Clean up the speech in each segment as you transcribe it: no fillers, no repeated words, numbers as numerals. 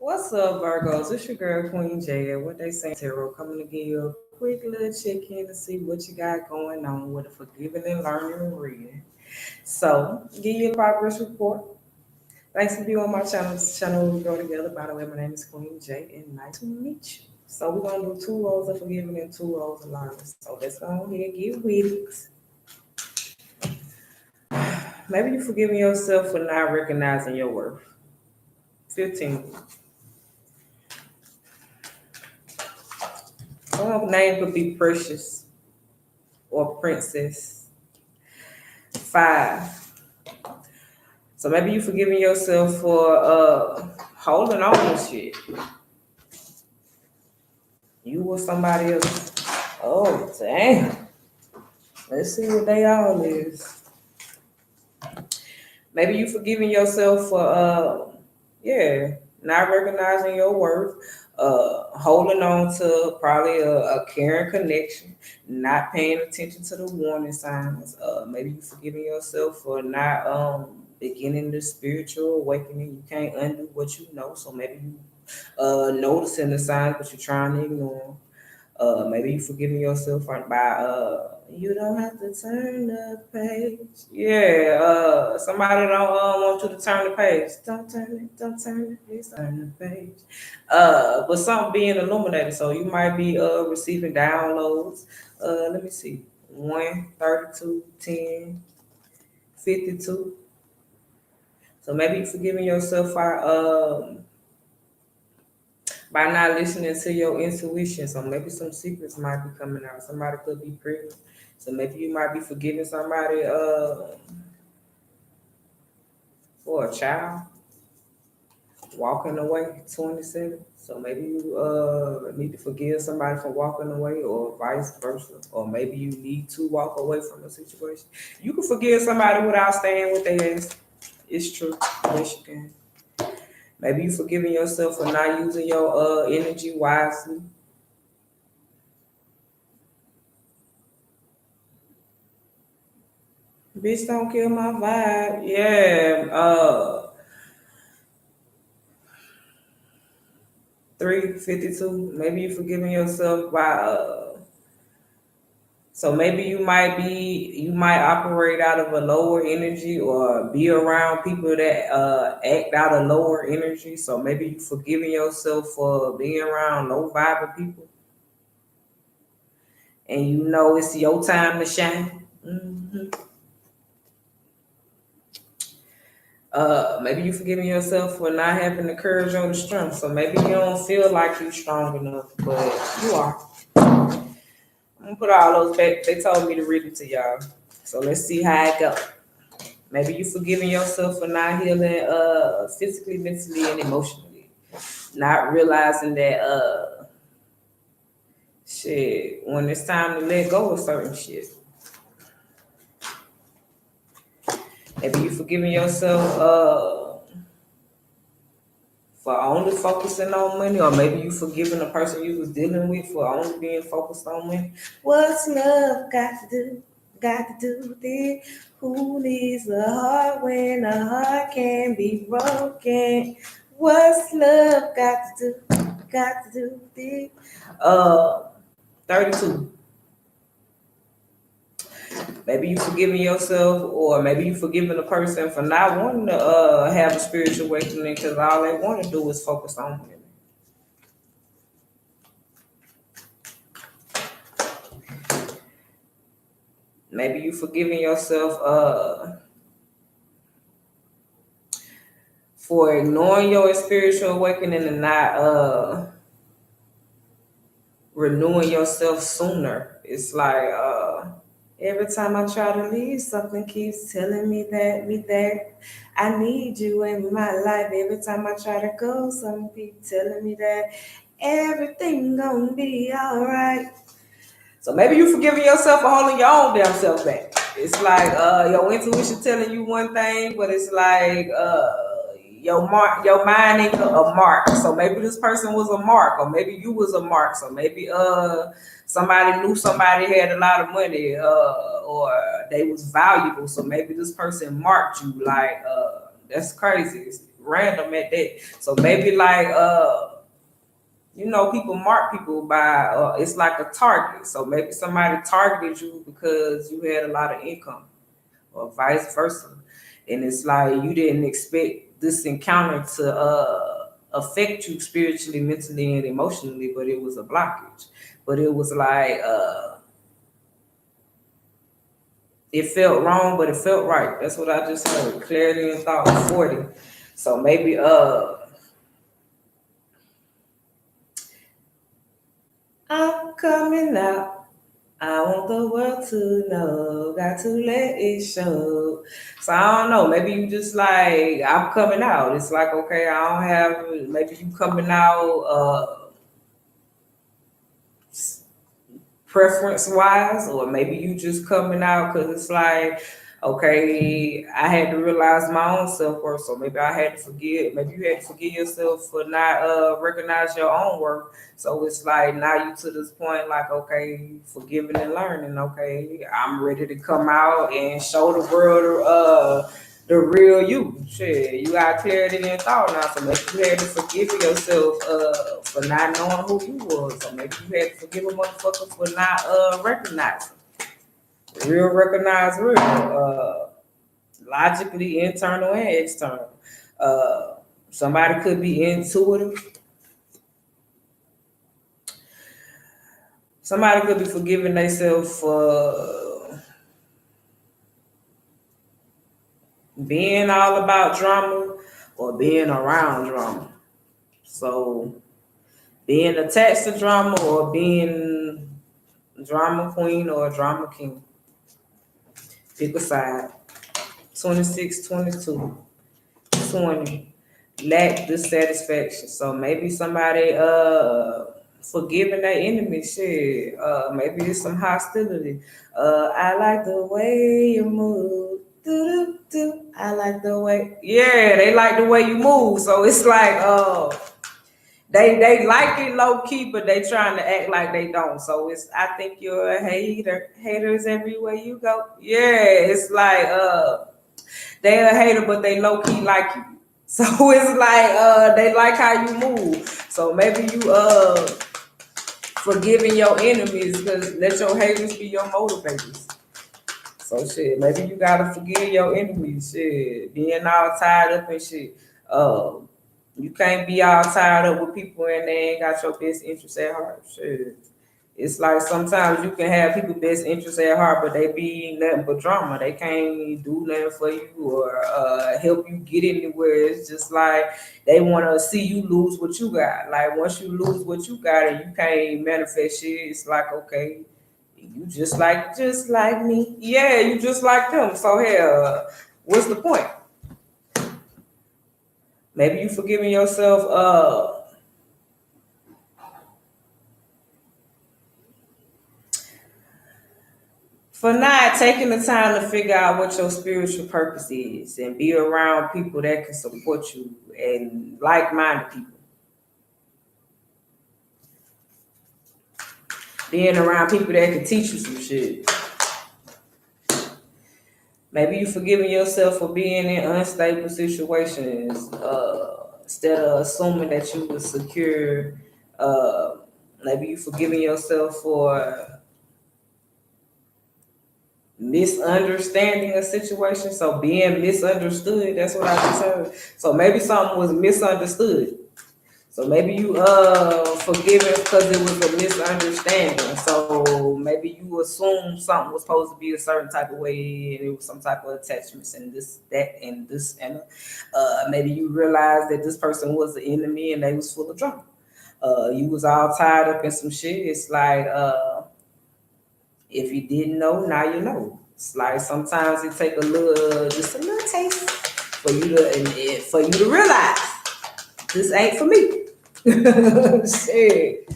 What's up, Virgos? It's your girl Queen J. What they say tarot coming to give you a quick little check-in to see what you got going on with a forgiving and learning reading. So, give you a progress report. Thanks for being on my channel. This channel where we go together. By the way, my name is Queen J, and nice to meet you. So we're gonna do two roles of forgiving and two roles of learning. So let's go ahead and get with it. Maybe you're forgiving yourself for not recognizing your worth. 15. Someone's name could be Precious or Princess. 5. So maybe you forgiving yourself for holding on to shit. You or somebody else. Oh damn. Let's see what they all is. Maybe you forgiving yourself for not recognizing your worth, holding on to probably a caring connection, not paying attention to the warning signs. Maybe you forgiving yourself for not beginning the spiritual awakening. You can't undo what you know, so maybe you noticing the signs, but you're trying to ignore them. Maybe you forgiving yourself by you don't have to turn the page. Yeah, somebody don't want you to turn the page. Don't turn it, please turn the page. But something being illuminated, so you might be receiving downloads. Let me see. 1, 32, 10, 52. So maybe you forgiving yourself by not listening to your intuition. So maybe some secrets might be coming out. Somebody could be pregnant. So maybe you might be forgiving somebody for a child walking away, 27. So maybe you need to forgive somebody for walking away or vice versa. Or maybe you need to walk away from a situation. You can forgive somebody without staying with their ass. It's true. Yes, you can. Maybe you forgiving yourself for not using your energy wisely. Bitch, don't kill my vibe. Yeah. 352. Maybe you forgiving yourself by so maybe you might operate out of a lower energy or be around people that act out of lower energy. So maybe you forgiving yourself for being around low vibe people, and you know it's your time to shine. Maybe you forgiving yourself for not having the courage or the strength. So maybe you don't feel like you're strong enough, but you are. I'm gonna put all those back. They told me to read it to y'all. So let's see how it go. Maybe you forgiving yourself for not healing physically, mentally, and emotionally. Not realizing that shit, when it's time to let go of certain shit. Maybe you forgiving yourself for only focusing on money, or maybe you forgiving the person you was dealing with for only being focused on money. What's love got to do? Got to do with it? Who needs a heart when a heart can be broken? What's love got to do? Got to do with it? 32. Maybe you forgiving yourself, or maybe you forgiving a person for not wanting to have a spiritual awakening because all they want to do is focus on women. Maybe you forgiving yourself for ignoring your spiritual awakening and not renewing yourself sooner. It's like every time I try to leave, something keeps telling me that I need you in my life. Every time I try to go, something keeps telling me that everything gonna be alright. So maybe you forgiving yourself for holding your own damn self back. It's like your intuition telling you one thing, but it's like your mind ain't a mark. So maybe this person was a mark, or maybe you was a mark. So maybe somebody knew somebody had a lot of money, or they was valuable. So maybe this person marked you. Like that's crazy. random at that. So maybe like people mark people by it's like a target. So maybe somebody targeted you because you had a lot of income, or vice versa, and it's like you didn't expect this encounter to affect you spiritually, mentally, and emotionally, but it was a blockage. But it was like it felt wrong, but it felt right. That's what I just heard. Clarity and thought 40. So maybe I'm coming out. I want the world to know. Got to let it show. So I don't know. Maybe you just like I'm coming out. It's like okay, I don't have. Maybe you coming out. Preference wise, or maybe you just coming out because it's like, okay, I had to realize my own self worth, so maybe I had to forgive. Maybe you had to forgive yourself for not recognize your own worth. So it's like now you to this point, like okay, forgiving and learning. Okay, I'm ready to come out and show the world the real you. Shit, you got clarity in thought now, so maybe you had to forgive yourself for not knowing who you was. So maybe you had to forgive a motherfucker for not recognizing. Real recognize real. Logically internal and external. Somebody could be intuitive. Somebody could be forgiving themselves for being all about drama or being around drama. So being attached to drama or being drama queen or drama king. Pick a side. 26, 22, 20. Lack dissatisfaction. So maybe somebody forgiving their enemy shit. Maybe it's some hostility. I like the way you move. Do. I like the way. Yeah, they like the way you move. So it's like they like it low key, but they trying to act like they don't. So it's I think you're a hater. Haters everywhere you go. Yeah, it's like they a hater, but they low key like you. So it's like they like how you move. So maybe you forgiving your enemies because let your haters be your motivators. So shit, maybe you gotta forgive your enemies. Shit, being all tied up and shit. You can't be all tied up with people and they ain't got your best interest at heart. Shit. It's like sometimes you can have people best interests at heart, but they be nothing but drama. They can't do nothing for you or help you get anywhere. It's just like they want to see you lose what you got. Like once you lose what you got and you can't manifest shit, it's like okay, you just like me. Yeah, you just like them. So hell, what's the point? Maybe you forgiving yourself. For not taking the time to figure out what your spiritual purpose is and be around people that can support you and like-minded people. Being around people that can teach you some shit. Maybe you forgiving yourself for being in unstable situations instead of assuming that you were secure. Maybe you forgiving yourself for misunderstanding a situation. So being misunderstood, that's what I just heard. So maybe something was misunderstood. So maybe you forgiven because it was a misunderstanding. So maybe you assumed something was supposed to be a certain type of way and it was some type of attachments and this, that, and this, and maybe you realized that this person was the enemy and they was full of drama. You was all tied up in some shit. It's like if you didn't know, now you know. It's like sometimes it take just a little taste for you to realize this ain't for me. Shit,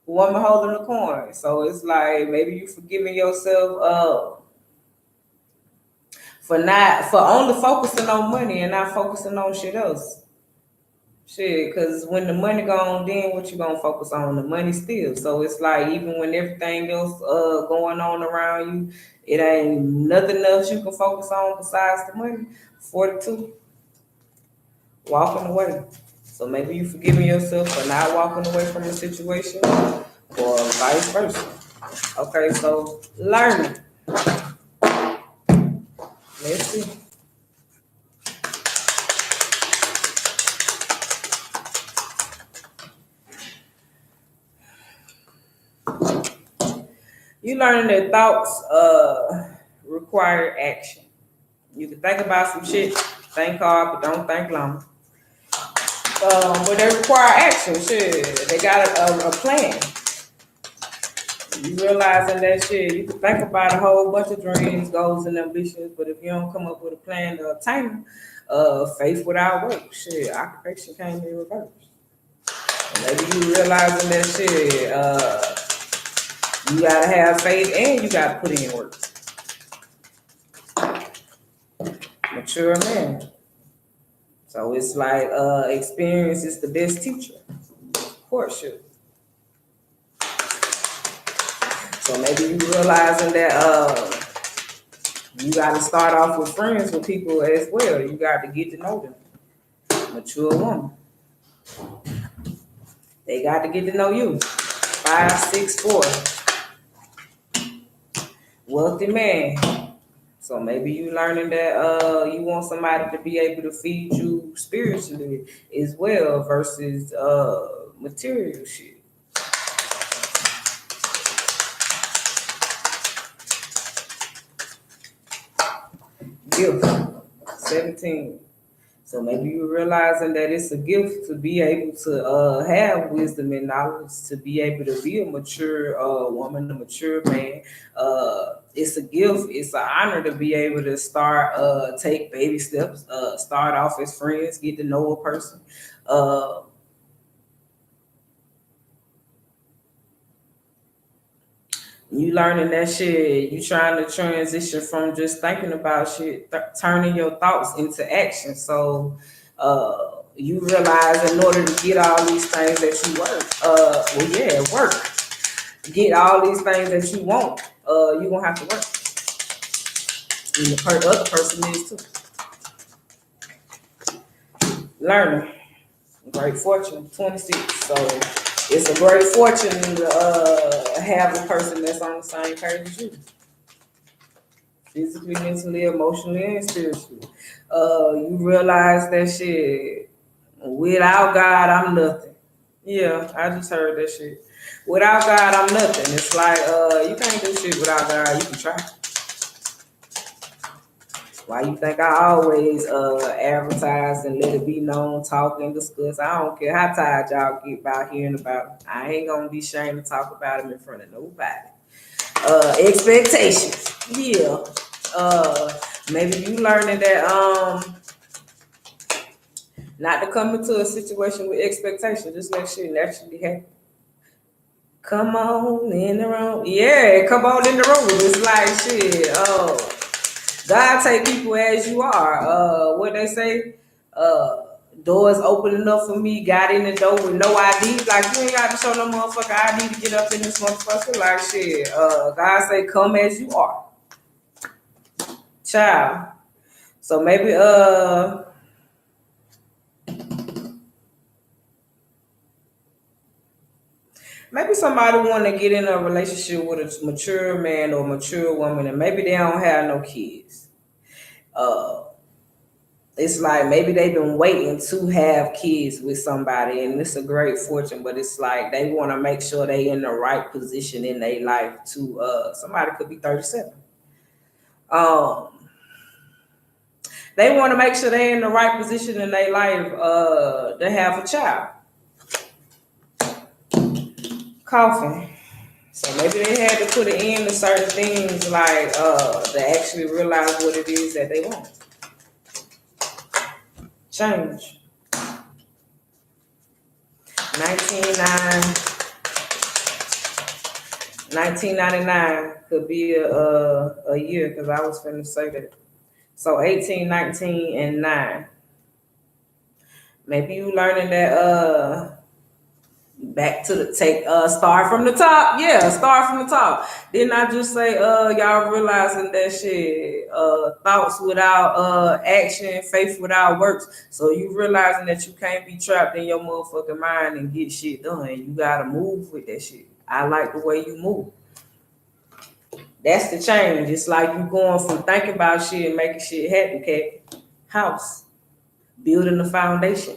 woman holding the coin. So it's like maybe you forgiving yourself for only focusing on money and not focusing on shit else. Shit, because when the money gone, then what you gonna focus on? The money still. So it's like even when everything else going on around you, it ain't nothing else you can focus on besides the money. 42. walking away. So maybe you forgiving yourself for not walking away from a situation or vice versa. Okay, so learning. Let's see. You learning that thoughts require action. You can think about some shit, think hard, but don't think long. But they require action. Shit, they got a plan. You realizing that shit, you can think about a whole bunch of dreams, goals, and ambitions, but if you don't come up with a plan to obtain them, faith without work, shit, occupation can't be reversed. Maybe you realizing that shit, you gotta have faith and you gotta put in work. Mature man. So it's like experience is the best teacher. Courtship. So maybe you realizing that you got to start off with friends with people as well. You got to get to know them. Mature woman. They got to get to know you. 5, 6, 4. Wealthy man. So maybe you learning that you want somebody to be able to feed you spiritually as well versus material shit. Gift. 17. So maybe you're realizing that it's a gift to be able to have wisdom and knowledge, to be able to be a mature woman, a mature man. It's a gift. It's an honor to be able to start, take baby steps, start off as friends, get to know a person. You learning that shit, you trying to transition from just thinking about shit, turning your thoughts into action. So you realize in order to get all these things that you work, get all these things that you want, you're gonna have to work. And the other person is too. Learning. Great fortune, 26. So it's a great fortune to have a person that's on the same page as you. Physically, mentally, emotionally, and spiritually. You realize that shit, without God, I'm nothing. Yeah, I just heard that shit. Without God, I'm nothing. It's like you can't do shit without God. You can try. Why you think I always advertise and let it be known, talk and discuss? I don't care how tired y'all get about hearing about it. I ain't gonna be ashamed to talk about them in front of nobody. Expectations. Yeah. Maybe you learning that not to come into a situation with expectations, just let shit naturally happen. Come on in the room. Yeah, come on in the room. It's like shit. God take people as you are. What they say? Doors open enough for me. Got in the door with no ID. Like you ain't got to show no motherfucker ID to get up in this motherfucker. Like shit. God say come as you are, child. So maybe somebody want to get in a relationship with a mature man or mature woman, and maybe they don't have no kids. It's like maybe they've been waiting to have kids with somebody, and it's a great fortune, but it's like they want to make sure they in the right position in their life to somebody could be 37. Um, they want to make sure they in the right position in their life to have a child. Coffin. So maybe they had to put an end to certain things like to actually realize what it is that they want. Change. 1999 could be a year because I was finna say that. So 18, 19, and 9. Maybe you learning that back to the start from the top. Yeah, start from the top. Didn't I just say y'all realizing that shit, thoughts without action, faith without works. So you realizing that you can't be trapped in your motherfucking mind and get shit done. You gotta move with that shit. I like the way you move. That's the change. It's like you going from thinking about shit and making shit happen, okay? House. Building the foundation.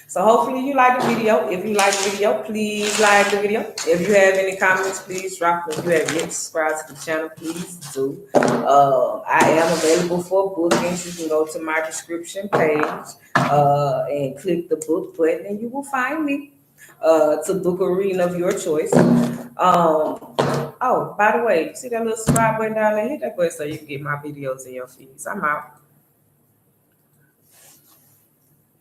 So hopefully you like the video. If you like the video, please like the video. If you have any comments, please drop them. If you have yet subscribed to the channel, please do. I am available for bookings. You can go to my description page and click the book button and you will find me to book a reading of your choice. Oh, by the way, you see that little subscribe button down there? Hit that button so you can get my videos in your feeds. I'm out.